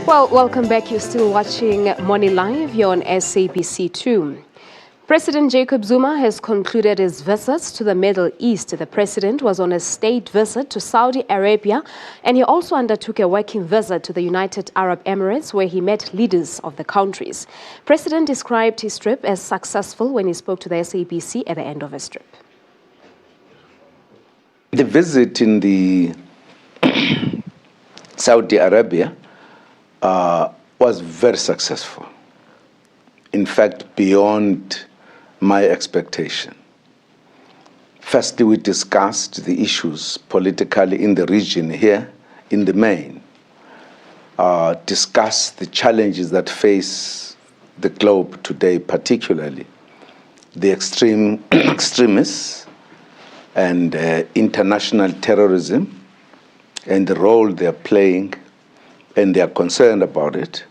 Well, welcome back. You're still watching Morning Live here on SABC 2. President Jacob Zuma has concluded his visits to the Middle East. The president was on a state visit to Saudi Arabia, and he also undertook a working visit to the United Arab Emirates, where he met leaders of the countries. President described his trip as successful when he spoke to the SABC at the end of his trip. The visit in the Saudi Arabia was very successful. In fact, beyond my expectation. Firstly, we discussed the issues politically in the region here, in the main. Discussed the challenges that face the globe today, particularly the extremists and international terrorism and the role they're playing, and they're concerned about it.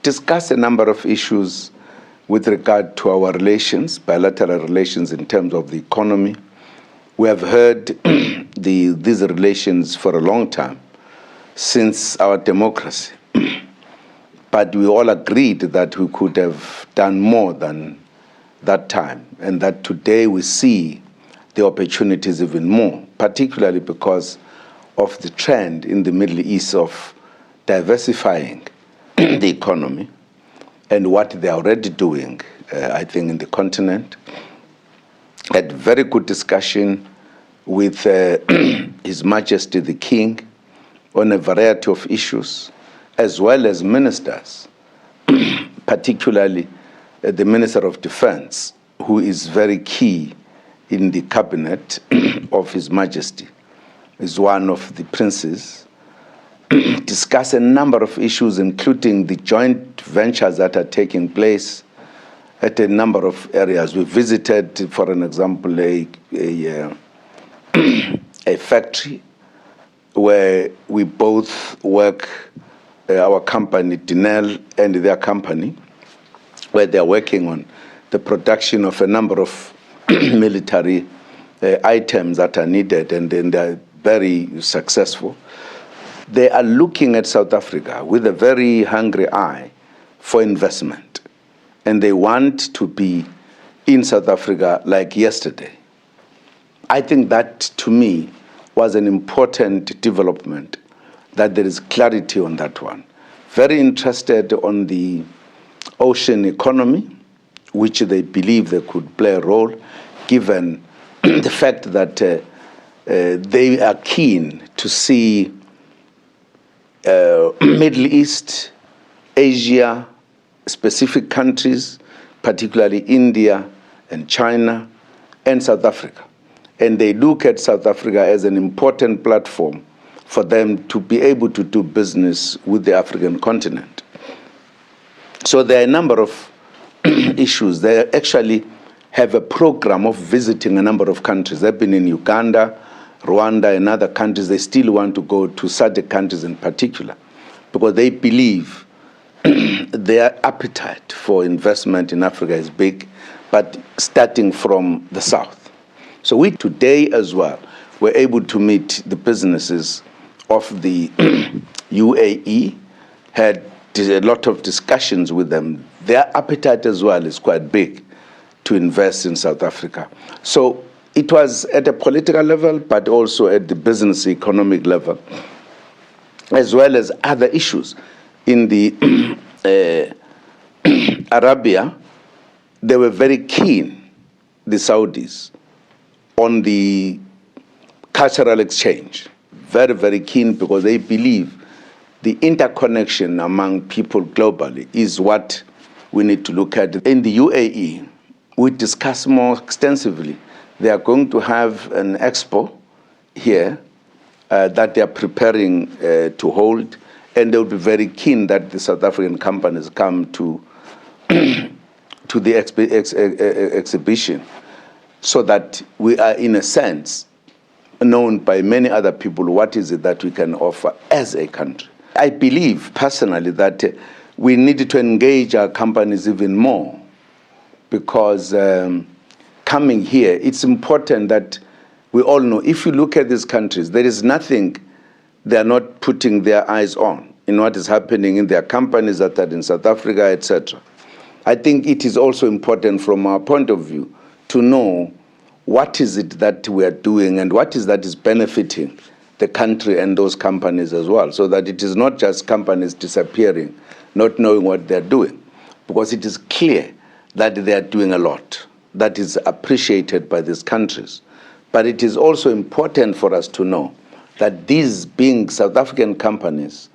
Discuss a number of issues with regard to our relations, bilateral relations in terms of the economy. We have heard these relations for a long time, since our democracy. But we all agreed that we could have done more than that time, and that today we see the opportunities even more, particularly because of the trend in the Middle East of diversifying the economy and what they're already doing, I think, in the continent. Had very good discussion with His Majesty the King on a variety of issues, as well as ministers, particularly the Minister of Defense, who is very key in the cabinet of His Majesty, is one of the princes. Discuss a number of issues, including the joint ventures that are taking place at a number of areas. We visited, for an example, a factory where we both work, our company, Dinel, and their company, where they're working on the production of a number of military items that are needed, and then they're very successful. They are looking at South Africa with a very hungry eye for investment. And they want to be in South Africa like yesterday. I think that, to me, was an important development, that there is clarity on that one. Very interested on the ocean economy, which they believe they could play a role, given the fact that they are keen to see Middle East, Asia, specific countries, particularly India and China and South Africa. And they look at South Africa as an important platform for them to be able to do business with the African continent. So there are a number of issues. They actually have a program of visiting a number of countries. They've been in Uganda, Rwanda, and other countries. They still want to go to SADC countries in particular, because they believe their appetite for investment in Africa is big, but starting from the south. So we today as well were able to meet the businesses of the UAE, had a lot of discussions with them. Their appetite as well is quite big to invest in South Africa. So it was at a political level, but also at the business economic level, as well as other issues. In the Arabia, they were very keen, the Saudis, on the cultural exchange. Very, very keen, because they believe the interconnection among people globally is what we need to look at. In the UAE, we discuss more extensively. They are going to have an expo here that they are preparing to hold, and they will be very keen that the South African companies come to the exhibition, so that we are, in a sense, known by many other people what is it that we can offer as a country. I believe personally that we need to engage our companies even more, because coming here, it's important that we all know, if you look at these countries, there is nothing they are not putting their eyes on. in what is happening in their companies that are in South Africa, etc. I think it is also important from our point of view to know what is it that we are doing and what is that is benefiting the country and those companies as well, so that it is not just companies disappearing, not knowing what they're doing, because it is clear that they are doing a lot that is appreciated by these countries. But it is also important for us to know that these being South African companies,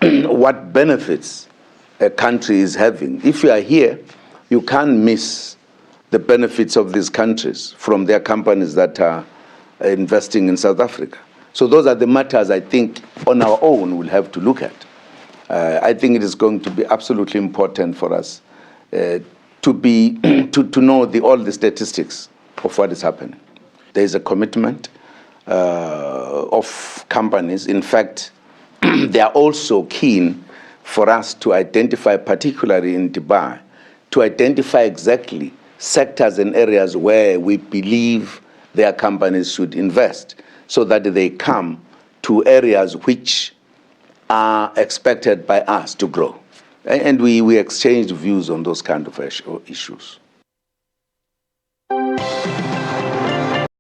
what benefits a country is having. If you are here, you can't miss the benefits of these countries from their companies that are investing in South Africa. So those are the matters I think on our own we'll have to look at. I think it is going to be absolutely important for us to know all the statistics of what is happening. There is a commitment of companies. In fact, they are also keen for us to identify, particularly in Dubai, to identify exactly sectors and areas where we believe their companies should invest, so that they come to areas which are expected by us to grow. And we exchanged views on those kind of issues.